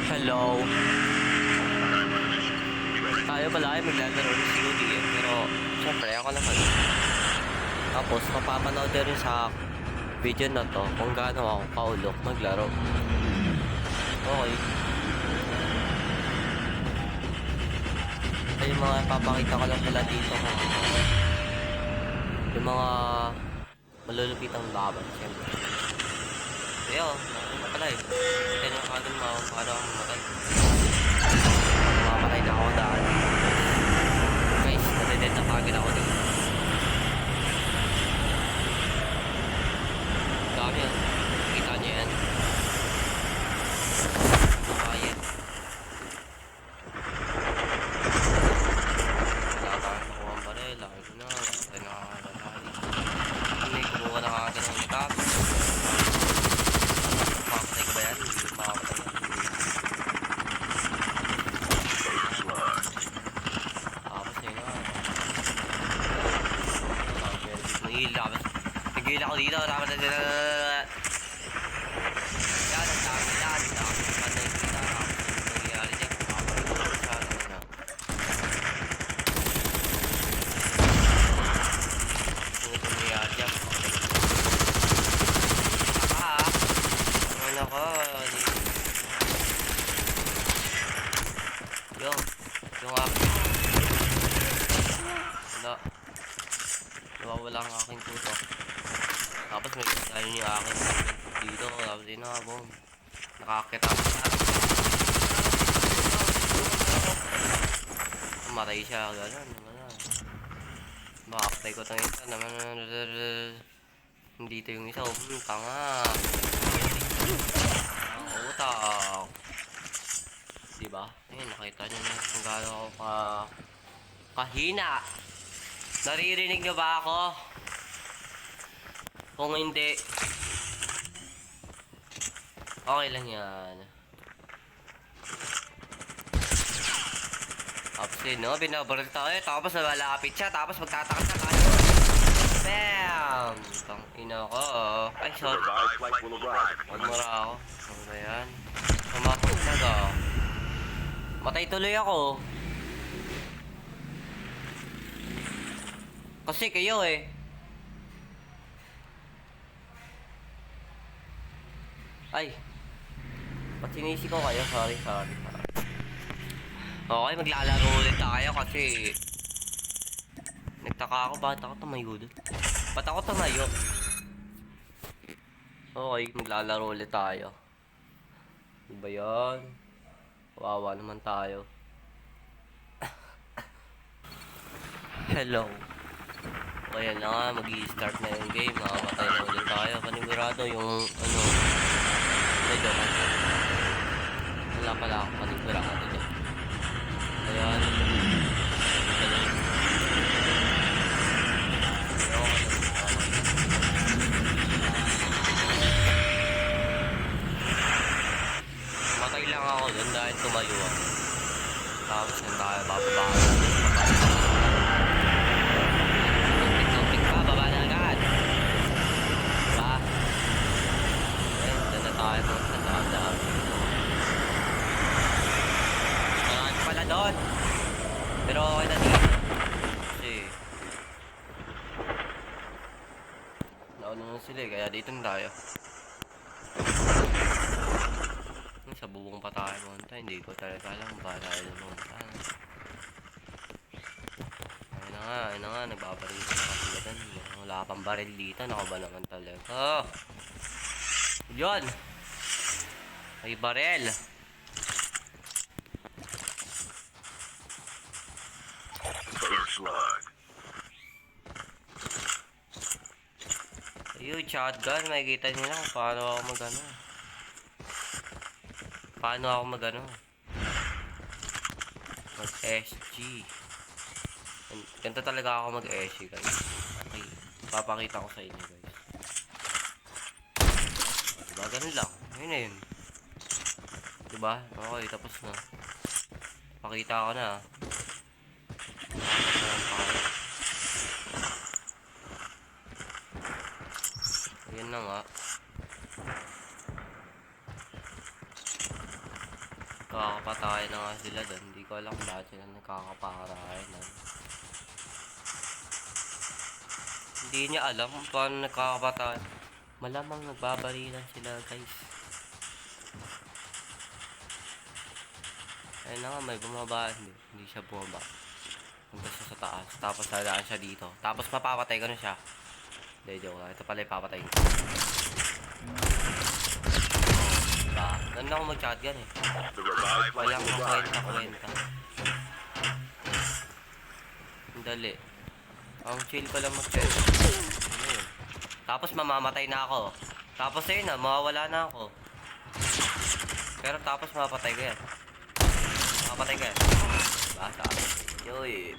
Hello. Tayo pala ay maglalaro ng CODM pero syempre ako naman. Tapos mapapanood din sa video na to kung gaano ako kaulok maglaro. Okay. Ay yung mga papakita ko lang pala dito kung yung mga malulupitang laban syempre. Kaya na pala eh. Kaya nung kagad paano ako mamatay. Mamatay na ako daan. Guys, nade-dead na kagad ako dito. Dami yan. Kita nyo yan. Nakayet. Wala tayo nakuha ang baril. Laki ko na. Nakatay na kagad. Hindi, kumuha na kagad ng itak. Makakatay ko ba yan? Hindi ko makakatay yan. Nagigil ako dito. Yan, ang dami yan. Patay kita. Nangyayari dyan. Nangyayari dyan. Ano ko? Yung aking. Wala. Nawawala ang aking tuto. Tapos may ayun yung akin dito. Tapos yun na, boom. Nakakita ako sa matay siya. Gano'n. Makakatay ko itong isa. Hindi ito yung isa. Tanga. Ang utak. Diba? Ayun, nakita nyo na kung gano'n ako kahina. Naririnig nyo ba ako? Kung hindi, okay lang yan. Tapos yun, no? Binabaril tayo. Tapos malapit siya. Tapos magtatakot siya tayo. Bam! Tang ina ko. Ay, sorry. Magmura ako. Ano ba yan? Sumakot na. Matay tuloy ako. Kasi kayo eh. Ay. Ba't sinisi ko kayo? Sorry. Okay, maglalaro ulit tayo kasi nagtaka ako bakit ako tumayo doon. Ba't ako tumayo? Okay, maglalaro ulit tayo. Diba yan? Wawa naman tayo. Hello. Ayan na nga, mag-i-start na yung game. Makakatay na ulit tayo. Panigurado yung ano. Medyo wala pala ako panigurado dito. Ayan. Matay lang ako dun dahil tumayo ako. Tapos yun tayo bababa. Doon. Pero okay na dito. Kasi nauna na sila eh, kaya dito na tayo. Sa bubong pa tayo punta. Hindi ko talaga alam ba tayo pumunta. Ayun na nga, nagbabaril na kasi doon. Wala pang baril dito, nakaba naman talaga. Yun! May baril! Ayun, shotgun. Makikita nyo lang paano ako mag-ano. Mag-SG. Ganito talaga ako mag-SG, guys. Okay, papakita ko sa inyo, guys. Diba, ganun lang. Ayun na yun. Diba? Okay, tapos na. Pakita ko na. Ayan na nga. Kakapatay na nga sila doon. Hindi ko alam bakit sila nagkakapatay na. Hindi niya alam kung paano nagkakapatay. Malamang nagbabarilan sila guys. Ayun na nga, may bumaba. Hindi siya bumaba. Punta siya sa taas. Tapos dadaan siya dito. Tapos mapapatay ko na siya. Hindi, joke lang. Ito pala ipapatay ko. Diba? Ganun ako mag-shotgun eh. Walang kwenta. Ang dali. Ang chill ko lang mag-shotgun. Tapos mamamatay na ako. Tapos ayun na, mawawala na ako. Pero tapos mapatay ko yan. Mapatay ko yan. Basta. Yoy.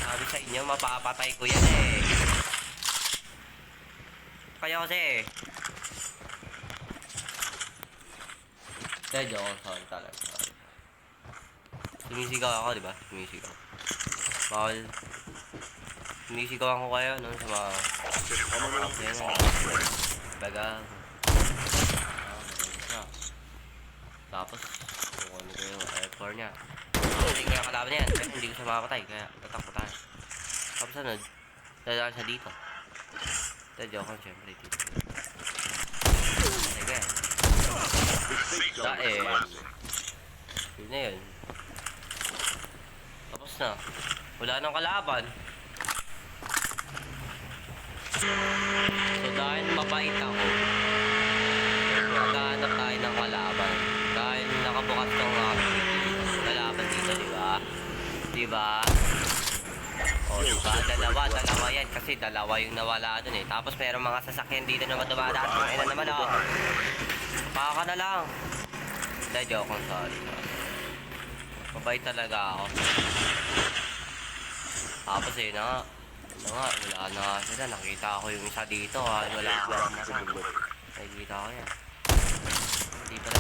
Sabi sa inyo, mapapatay ko yan eh. Kaya kasi Medyo ako sorry talaga. Sumisigaw ako, diba? Sumisigaw. Bawal. Sumisigaw ako kayo, no? Sa mga baga. Tapos kung ano ko yung aircore niya. Hindi kaya kalaban yan. Pero hindi ko siya makapatay. Kaya tatakbo tayo. Tapos ano, dadaan siya dito. Dadyo ako siyempre dito. Sige. Daen. Yun na yun. Tapos na. Wala nang kalaban. So dahil mabait ako, naghahanap tayo ng kalaban. Dahil nakabukas ng kalaban dito, diba? Diba? O diba? Dalawa yan. Kasi dalawa yung nawala dun eh. Tapos merong mga sasakyan dito naman dumadaan. Ang ina naman o. Paka na lang. Hindi, joke lang, sorry. Mabait talaga ako. Tapos eh na nga, wala na sila. Nakita ko yung isa dito ha. Wala ako lang marang. Nakikita ko yan. Hindi pala.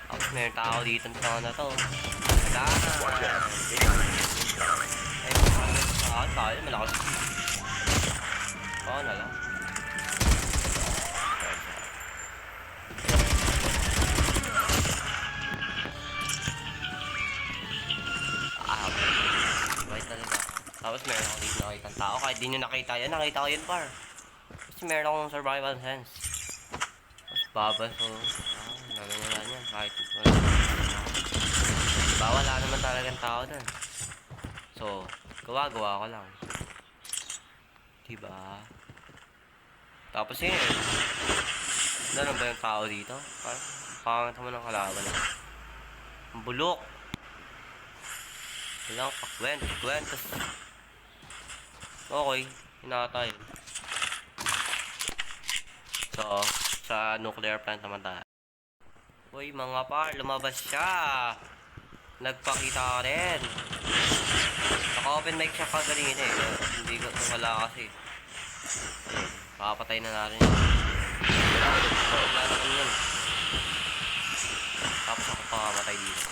Tapos meron tao dito na to. Tayo, malakas. Oo na lang. Bait talaga. Tapos meron ako dito nakita ng tao. Kahit di nyo nakita yan, nakita ko yun par. Kasi meron akong survival sense. Tapos babas ko. Naganyan yan. Kahit wala. Diba wala naman talagang tao dun. So, gawa ko lang. Diba? Tapos yun. Meron ba yung tao dito? Pangit mo ng kalaban. Ang bulok. Walang pakwentos. Okay, hinatay. So, sa nuclear plant naman tayo. Uy, mga par, lumabas siya. Nagpakita ka rin. Naka-open mic siya kaganina eh. Hindi ko wala kasi. Papatay na natin yun. Wala naman yun. Tapos ako pakamatay dito.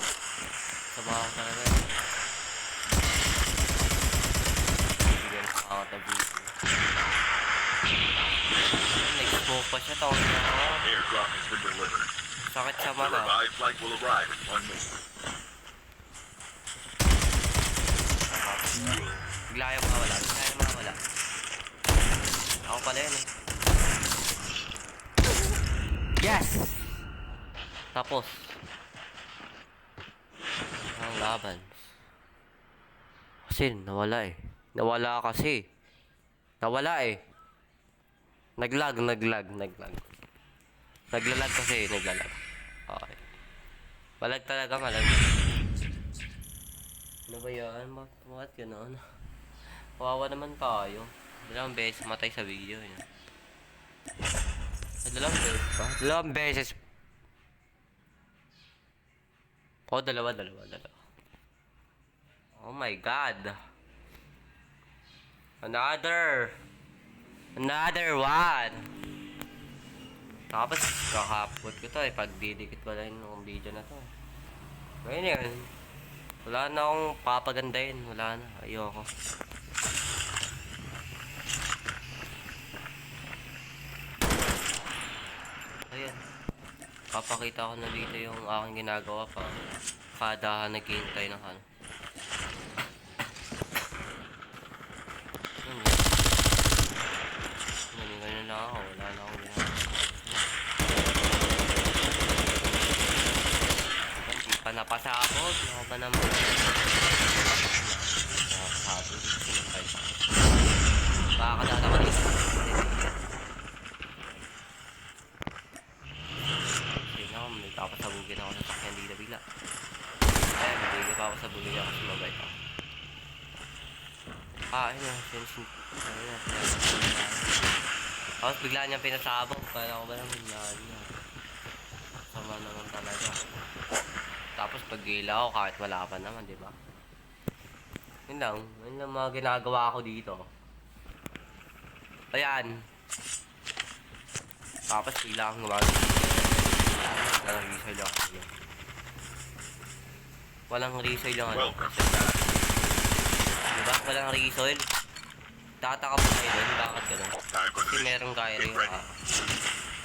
Sabaw ko talaga yun. Nag-smoke pa siya, tawag na ako. Sakit sa mata. Bigla yung mawala. Ako pala yun eh. Yes! Tapos ang laban. Kasi nawala eh. Nawala eh. Naglag. Naglalag kasi, naglalag. Okay. Malag talaga. Ano ba yan? Bakit gano'n? Kawawa naman tayo. Dalawang beses matay sa video yun. Dalawang beses ba? Dalawang beses. Oh, dalawa. Oh my God. Another one. Tapos kakapot ko to eh. Pagdidikit ko lang yung video na to. Ngayon yan. Wala na akong papagandahin. Wala na. Ayoko. Ayan. Papakita ko na dito yung aking ginagawa pa. Kada naghihintay ng ano. Ganyan lang ako. Wala na akong ginagawa. Hindi pa napasabog. Ako ba naman? Napasabog. Sinapay. Baka kadala ko dito. Sige ako. May papasabugin ako sa sakyan dito bigla. Kaya hindi papasabugin ako sa mabay pa. Ayun na. Ayun na. Tapos bigla niyang pinasabog. Kala ko ba naman na sama naman talaga. Tapos pag-gila ko kahit wala pa naman, di ba? Yun lang mga ginagawa ko dito. Ayan. Tapos bigla akong gumagawin. Walang resoy lang ako. Walang resoy lang ano. Diba? Walang resoy. Tataka po kayo doon. Bakit gano'n? Kasi merong gyro yung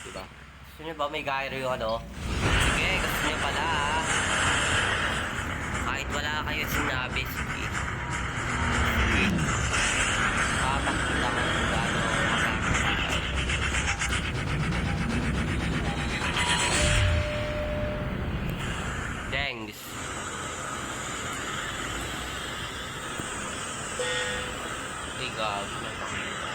diba? Gusto nyo ba may gyro yung ano? Sige, gusto nyo pala kahit wala kayo sinabi, sige. Papakita ko kung gaano Dengs. Ay, gago na pakita.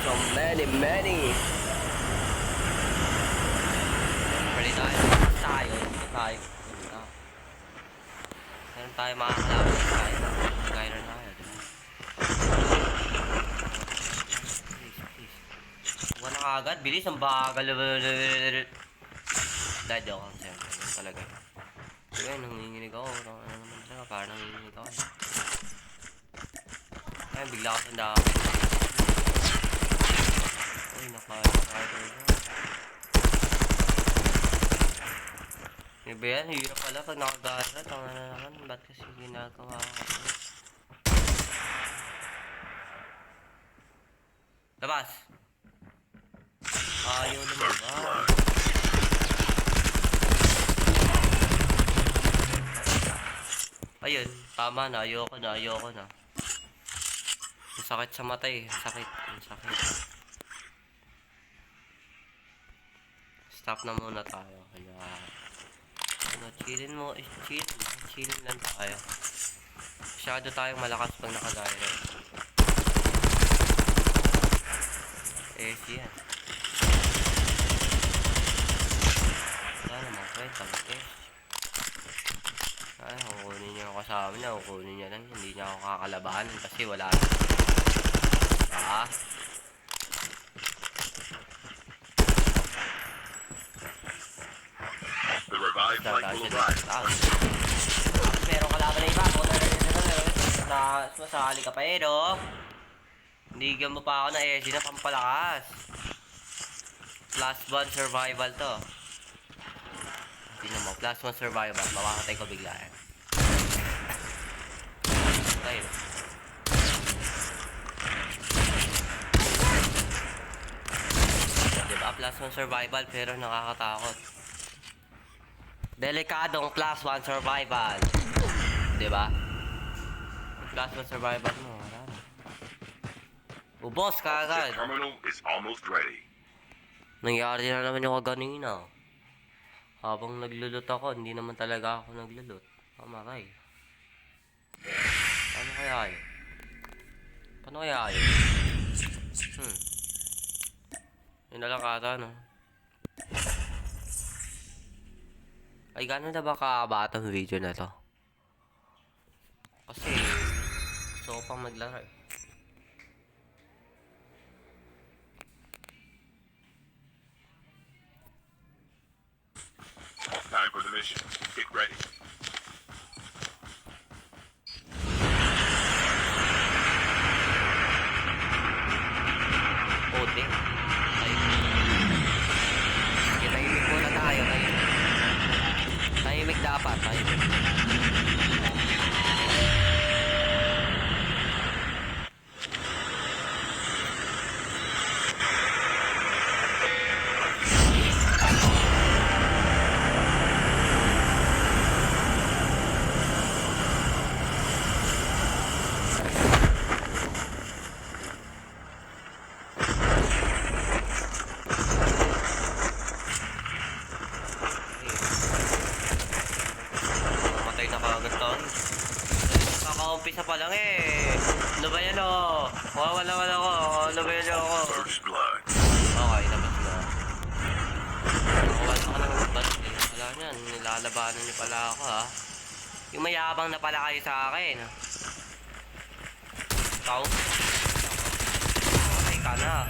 So many. Pwede tayo. Meron tayo makakalaban tayo. Gaya na tayo. Huwag na kagad. Bilis ang bagal. Dahil ako ang siyempre. Talaga. Kaya nanginginig ako. Ano naman talaga. Parang nanginginig ako. Kaya bigla ako sanda ako. Ay, nakakaya. Diba yan? Hirap pala pag nakagara. Tanga na naman. Ba't kasi ginagawa ko? Labas! Ayaw lumabas. Ayun. Tama na. Ayoko na. Ang sakit sa mata eh. Ang sakit. Stop na muna tayo. Kaya chillin lang tayo. Masyado tayong malakas pag nakagaya. Siyan. Wala naman kwenta. Ay, kukunin niya ako kasama niya. Kukunin niya lang. Hindi niya ako kakalabanan kasi wala na. Pero kalaban na iba. Masali ka pa no? Hindi mo pa ako na edge na pampalakas. Plus 1 survival to. Hindi na mo. Plus 1 survival. Mawakatay ko bigla eh. Ayun. Diba? Plus 1 survival pero nakakatakot. Delikadong plus 1 survival. Diba? Plus 1 survival mo. Ubos ka agad. The terminal is almost ready. Nangyari na naman yung kaganina. Habang naglulot ako, hindi naman talaga ako naglulot. Amaray. Paano kaya yun? Yun na lang kata, no? Ay, gano'n na ba kabata ang video na to? Kasi, gusto ko pang maglaro eh. Time for the mission. Get ready. Wala ako. Labayan niyo ako. First blood. Okay, tapos na. Wala ka na naman. Wala niyan. Nilalabanan niyo pala ako ha. Yung mayabang na pala kayo sa akin. Ikaw? Patay ka na.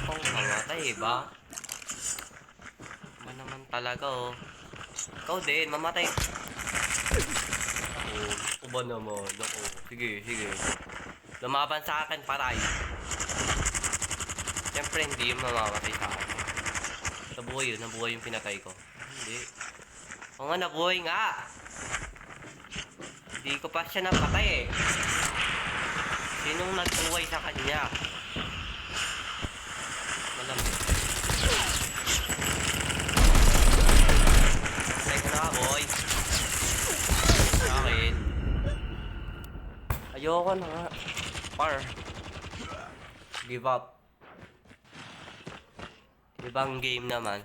Akong mamatay ba? Ba naman talaga oh. Ikaw din, mamatay. Oh, ba naman? Ako. Sige. Lumaban sa akin, paray. Siyempre, hindi yung mamamatay sa akin. Nabuhay yung pinatay ko. Hindi. O nga, nabuhay nga. Hindi ko pa siya napatay eh. Sinong nagbuhay sa kanya? Malamang. Patay ko na, boy. Sa akin. Ayoko na nga. Par. Give up. Ibang game naman.